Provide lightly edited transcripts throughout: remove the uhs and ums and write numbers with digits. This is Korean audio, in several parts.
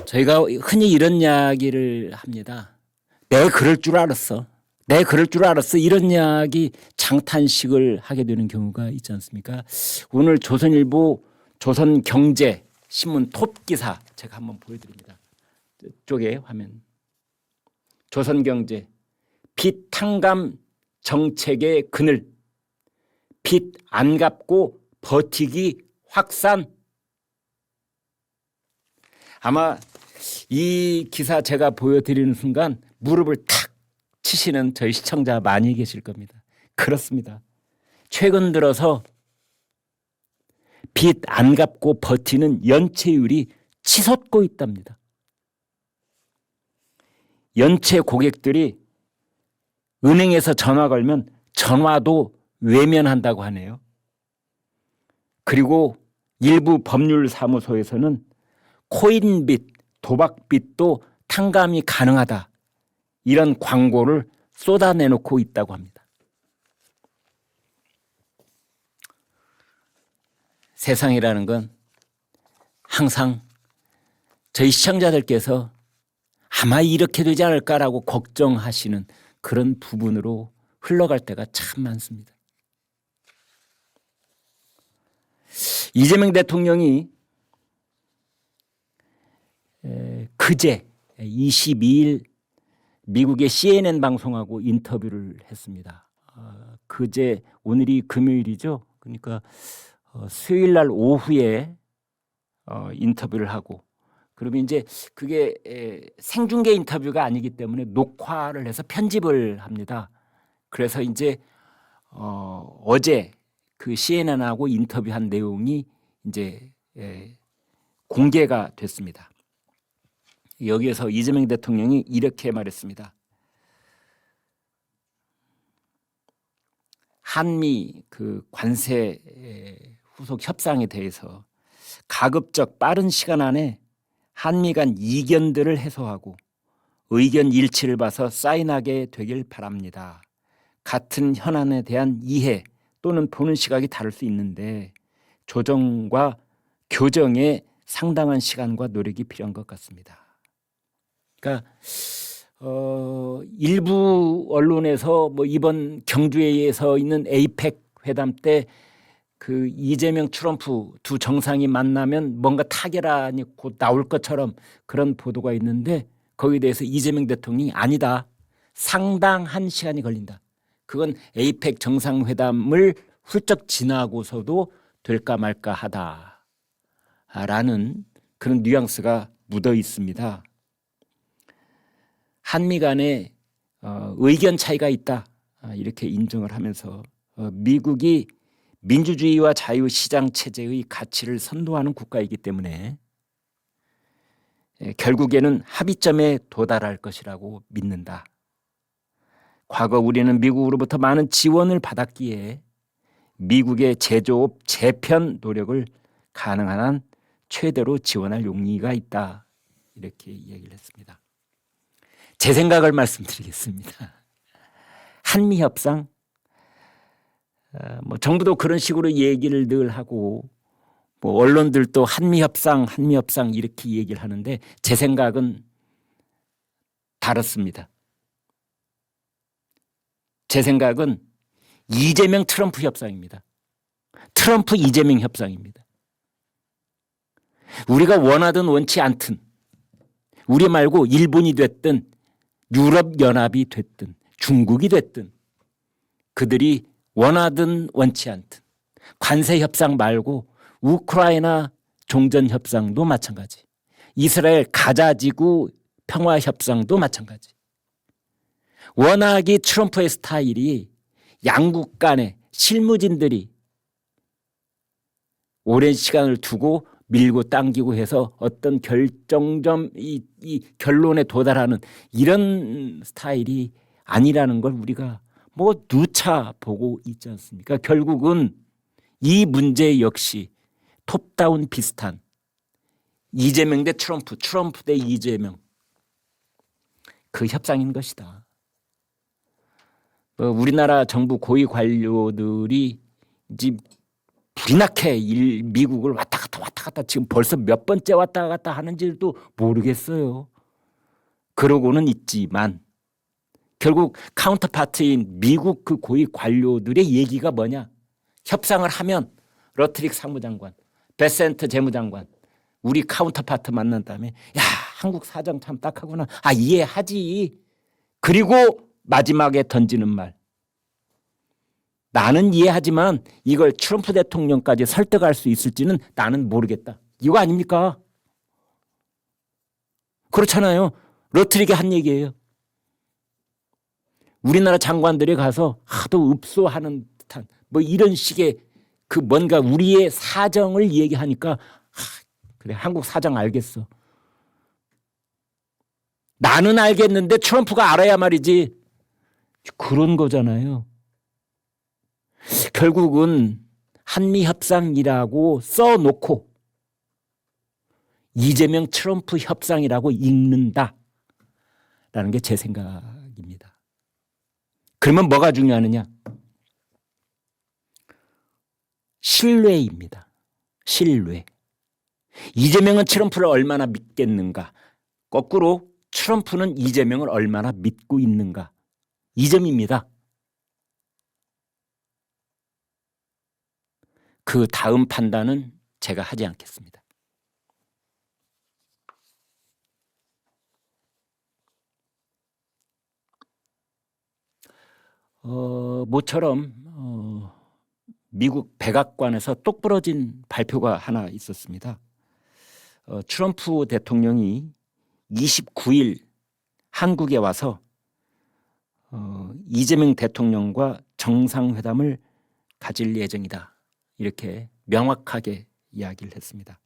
저희가 흔히 이런 이야기를 합니다. 내 그럴 줄 알았어. 내 그럴 줄 알았어. 이런 이야기 장탄식을 하게 되는 경우가 있지 않습니까? 오늘 조선일보 조선경제 신문 톱 기사 제가 한번 보여드립니다. 이쪽에 화면. 조선경제 빚 탕감 정책의 그늘. 빚 안 갚고 버티기 확산. 아마 이 기사 제가 보여드리는 순간 무릎을 탁 치시는 저희 시청자 많이 계실 겁니다. 그렇습니다. 최근 들어서 빚 안 갚고 버티는 연체율이 치솟고 있답니다. 연체 고객들이 은행에서 전화 걸면 전화도 외면한다고 하네요. 그리고 일부 법률사무소에서는 코인빚, 도박빚도 탕감이 가능하다. 이런 광고를 쏟아내놓고 있다고 합니다. 세상이라는 건 항상 저희 시청자들께서 아마 이렇게 되지 않을까라고 걱정하시는 그런 부분으로 흘러갈 때가 참 많습니다. 이재명 대통령이 그제 22일 미국의 CNN 방송하고 인터뷰를 했습니다. 그제 오늘이 금요일이죠. 그러니까 수요일 날 오후에 인터뷰를 하고 그러면 이제 그게 생중계 인터뷰가 아니기 때문에 녹화를 해서 편집을 합니다. 그래서 이제 어제 그 CNN하고 인터뷰한 내용이 이제 공개가 됐습니다. 여기에서 이재명 대통령이 이렇게 말했습니다. 한미 그 관세 후속 협상에 대해서 가급적 빠른 시간 안에 한미 간 이견들을 해소하고 의견 일치를 봐서 사인하게 되길 바랍니다. 같은 현안에 대한 이해 또는 보는 시각이 다를 수 있는데 조정과 교정에 상당한 시간과 노력이 필요한 것 같습니다. 그러니까 일부 언론에서 뭐 이번 경주회의에서 있는 에이펙 회담 때 그 이재명 트럼프 두 정상이 만나면 뭔가 타결안이 곧 나올 것처럼 그런 보도가 있는데 거기에 대해서 이재명 대통령이 아니다. 상당한 시간이 걸린다. 그건 에이펙 정상회담을 훌쩍 지나고서도 될까 말까 하다라는 그런 뉘앙스가 묻어 있습니다. 한미 간에 의견 차이가 있다 이렇게 인정을 하면서 미국이 민주주의와 자유시장 체제의 가치를 선도하는 국가이기 때문에 결국에는 합의점에 도달할 것이라고 믿는다. 과거 우리는 미국으로부터 많은 지원을 받았기에 미국의 제조업 재편 노력을 가능한 한 최대로 지원할 용의가 있다. 이렇게 이야기를 했습니다. 제 생각을 말씀드리겠습니다. 한미 협상, 뭐 정부도 그런 식으로 얘기를 늘 하고 뭐 언론들도 한미 협상 이렇게 얘기를 하는데 제 생각은 다릅니다. 제 생각은 이재명 트럼프 협상입니다. 트럼프 이재명 협상입니다. 우리가 원하든 원치 않든 우리 말고 일본이 됐든 유럽연합이 됐든 중국이 됐든 그들이 원하든 원치 않든 관세 협상 말고 우크라이나 종전 협상도 마찬가지. 이스라엘 가자지구 평화 협상도 마찬가지. 워낙에 트럼프의 스타일이 양국 간의 실무진들이 오랜 시간을 두고 밀고 당기고 해서 어떤 결정점 이 결론에 도달하는 이런 스타일이 아니라는 걸 우리가 뭐 누차 보고 있지 않습니까? 결국은 이 문제 역시 톱다운 비슷한 이재명 대 트럼프, 트럼프 대 이재명 그 협상인 것이다. 우리나라 정부 고위 관료들이 이제 불이 나게 미국을 왔다 갔다 지금 벌써 몇 번째 왔다 갔다 하는지도 모르겠어요. 그러고는 있지만 결국 카운터파트인 미국 그 고위 관료들의 얘기가 뭐냐? 협상을 하면 러트릭 상무장관, 베센트 재무장관, 우리 카운터파트 만난 다음에 야, 한국 사정 참 딱하구나. 이해하지. 그리고 마지막에 던지는 말. 나는 이해하지만 이걸 트럼프 대통령까지 설득할 수 있을지는 나는 모르겠다. 이거 아닙니까? 그렇잖아요. 러트릭이 한 얘기예요. 우리나라 장관들이 가서 하도 읍소하는 듯한 뭐 이런 식의 그 뭔가 우리의 사정을 얘기하니까 그래 한국 사정 알겠어. 나는 알겠는데 트럼프가 알아야 말이지. 그런 거잖아요. 결국은 한미협상이라고 써놓고 이재명 트럼프 협상이라고 읽는다라는 게 제 생각입니다. 그러면 뭐가 중요하느냐? 신뢰입니다. 신뢰. 이재명은 트럼프를 얼마나 믿겠는가? 거꾸로 트럼프는 이재명을 얼마나 믿고 있는가? 이 점입니다. 그 다음 판단은 제가 하지 않겠습니다. 모처럼 미국 백악관에서 똑부러진 발표가 하나 있었습니다. 트럼프 대통령이 29일 한국에 와서 이재명 대통령과 정상회담을 가질 예정이다. 이렇게 명확하게 이야기를 했습니다.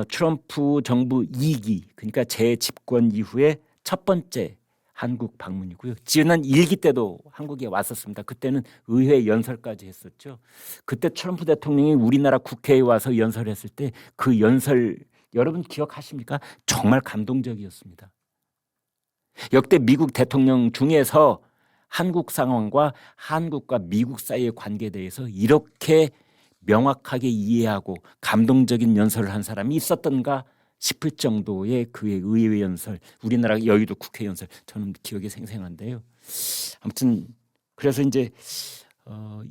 트럼프 정부 2기, 그러니까 재집권 이후에 첫 번째 한국 방문이고요. 지난 1기 때도 한국에 왔었습니다. 그때는 의회 연설까지 했었죠. 그때 트럼프 대통령이 우리나라 국회에 와서 연설했을 때 그 연설 여러분 기억하십니까? 정말 감동적이었습니다. 역대 미국 대통령 중에서 한국 상황과 한국과 미국 사이의 관계에 대해서 이렇게 명확하게 이해하고 감동적인 연설을 한 사람이 있었던가 싶을 정도의 그의 의회 연설, 우리나라 여의도 국회 연설, 저는 기억이 생생한데요. 아무튼 그래서 이제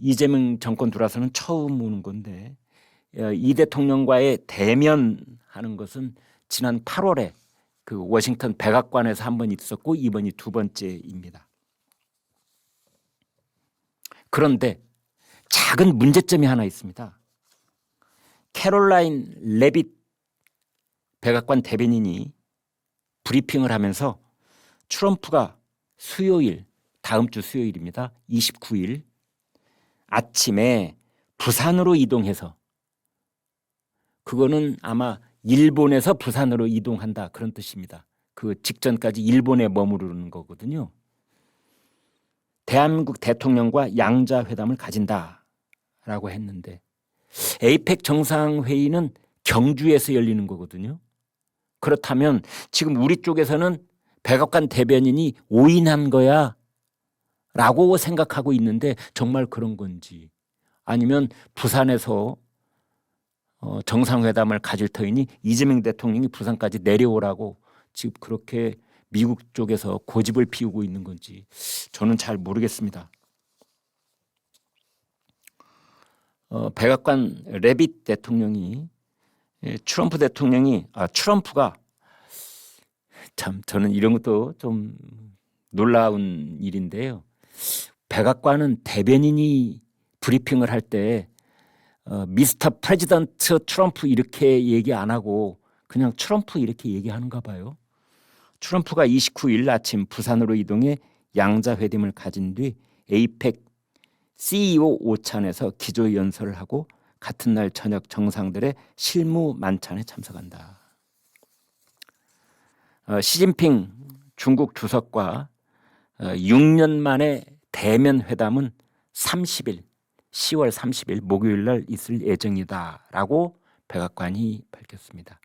이재명 정권 들어와서는 처음 오는 건데 이 대통령과의 대면하는 것은 지난 8월에 그 워싱턴 백악관에서 한 번 있었고 이번이 두 번째입니다. 그런데 작은 문제점이 하나 있습니다. 캐롤라인 레빗 백악관 대변인이 브리핑을 하면서 트럼프가 수요일, 다음 주 수요일입니다. 29일 아침에 부산으로 이동해서 그거는 아마 일본에서 부산으로 이동한다 그런 뜻입니다. 그 직전까지 일본에 머무르는 거거든요. 대한민국 대통령과 양자회담을 가진다라고 했는데 에이펙 정상회의는 경주에서 열리는 거거든요. 그렇다면 지금 우리 쪽에서는 백악관 대변인이 오인한 거야 라고 생각하고 있는데 정말 그런 건지 아니면 부산에서 정상회담을 가질 터이니 이재명 대통령이 부산까지 내려오라고 지금 그렇게 미국 쪽에서 고집을 피우고 있는 건지 저는 잘 모르겠습니다. 백악관 레빗 대통령이 트럼프 대통령이 트럼프가 참 저는 이런 것도 좀 놀라운 일인데요. 백악관은 대변인이 브리핑을 할 때 미스터 프레지던트 트럼프 이렇게 얘기 안 하고 그냥 트럼프 이렇게 얘기하는가 봐요. 트럼프가 29일 아침 부산으로 이동해 양자회담을 가진 뒤 에이펙 CEO 오찬에서 기조연설을 하고 같은 날 저녁 정상들의 실무 만찬에 참석한다. 시진핑 중국 주석과 6년 만에 대면 회담은 30일 10월 30일 목요일 날 있을 예정이다라고 백악관이 밝혔습니다.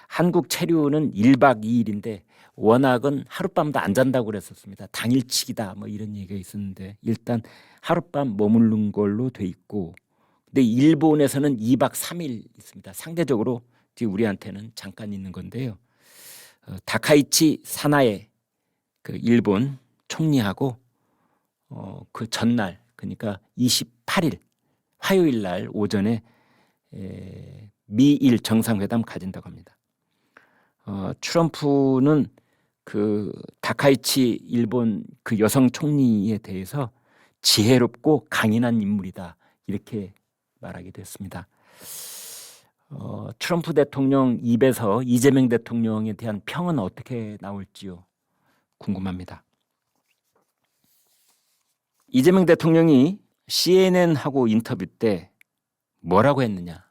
한국 체류는 1박 2일인데 워낙은 하룻밤도 안 잔다고 그랬었습니다. 당일치기다 뭐 이런 얘기가 있었는데 일단 하룻밤 머무른 걸로 돼 있고 근데 일본에서는 2박 3일 있습니다. 상대적으로 지금 우리한테는 잠깐 있는 건데요. 다카이치 사나에 그 일본 총리하고 그 전날 그러니까 28일 화요일 날 오전에 미일 정상회담 가진다고 합니다. 트럼프는 그 다카이치 일본 그 여성 총리에 대해서 지혜롭고 강인한 인물이다 이렇게 말하게 됐습니다. 트럼프 대통령 입에서 이재명 대통령에 대한 평은 어떻게 나올지요? 궁금합니다. 이재명 대통령이 CNN하고 인터뷰 때 뭐라고 했느냐?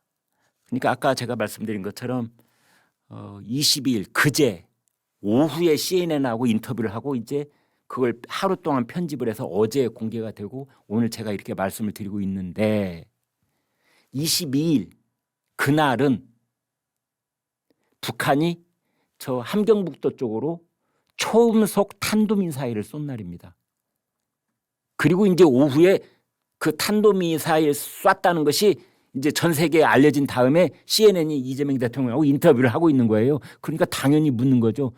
그러니까 아까 제가 말씀드린 것처럼 22일 그제 오후에 CNN하고 인터뷰를 하고 이제 그걸 하루 동안 편집을 해서 어제 공개가 되고 오늘 제가 이렇게 말씀을 드리고 있는데 22일 그날은 북한이 저 함경북도 쪽으로 초음속 탄도미사일을 쏜 날입니다. 그리고 이제 오후에 그 탄도미사일 쐈다는 것이 이제 전 세계에 알려진 다음에 CNN이 이재명 대통령하고 인터뷰를 하고 있는 거예요. 그러니까 당연히 묻는 거죠.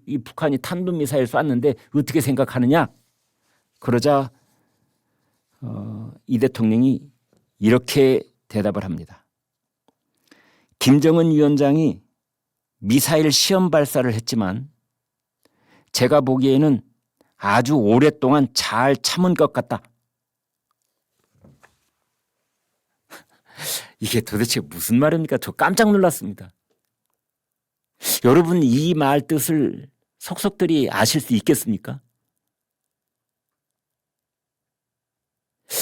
이 북한이 탄도미사일 쐈는데 어떻게 생각하느냐? 그러자 이 대통령이 이렇게 대답을 합니다. 김정은 위원장이 미사일 시험 발사를 했지만 제가 보기에는 아주 오랫동안 잘 참은 것 같다. 이게 도대체 무슨 말입니까? 저 깜짝 놀랐습니다. 여러분 이 말 뜻을 속속들이 아실 수 있겠습니까?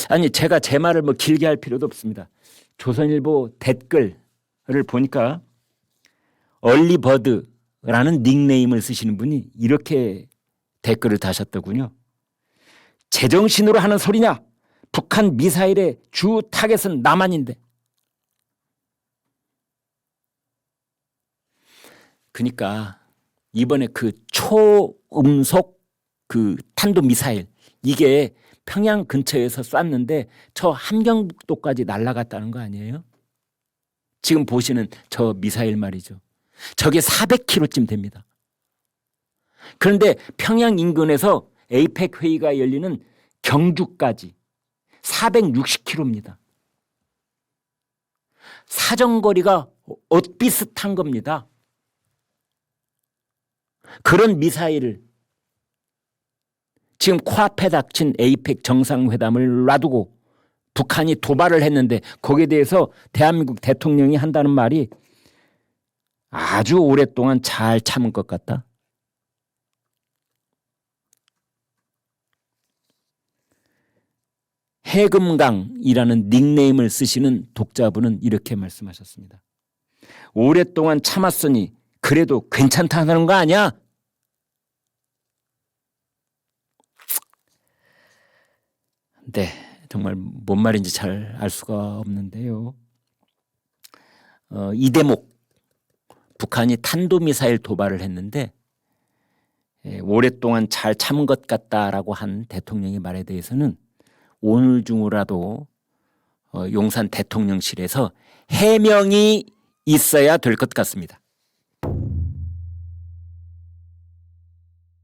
아니 제가 제 말을 뭐 길게 할 필요도 없습니다. 조선일보 댓글을 보니까 얼리버드라는 닉네임을 쓰시는 분이 이렇게 댓글을 다셨더군요. 제정신으로 하는 소리냐? 북한 미사일의 주 타겟은 남한인데. 그러니까 이번에 그 초음속 그 탄도미사일 이게 평양 근처에서 쐈는데 저 함경북도까지 날아갔다는 거 아니에요? 지금 보시는 저 미사일 말이죠. 저게 400km쯤 됩니다. 그런데 평양 인근에서 에이펙 회의가 열리는 경주까지 460km입니다. 사정거리가 엇비슷한 겁니다. 그런 미사일을 지금 코앞에 닥친 에이펙 정상회담을 놔두고 북한이 도발을 했는데 거기에 대해서 대한민국 대통령이 한다는 말이 아주 오랫동안 잘 참은 것 같다. 해금강이라는 닉네임을 쓰시는 독자분은 이렇게 말씀하셨습니다. 오랫동안 참았으니 그래도 괜찮다는 거 아니야? 네, 정말 뭔 말인지 잘 알 수가 없는데요. 이 대목, 북한이 탄도미사일 도발을 했는데 오랫동안 잘 참은 것 같다라고 한 대통령의 말에 대해서는 오늘 중으로라도 용산 대통령실에서 해명이 있어야 될 것 같습니다.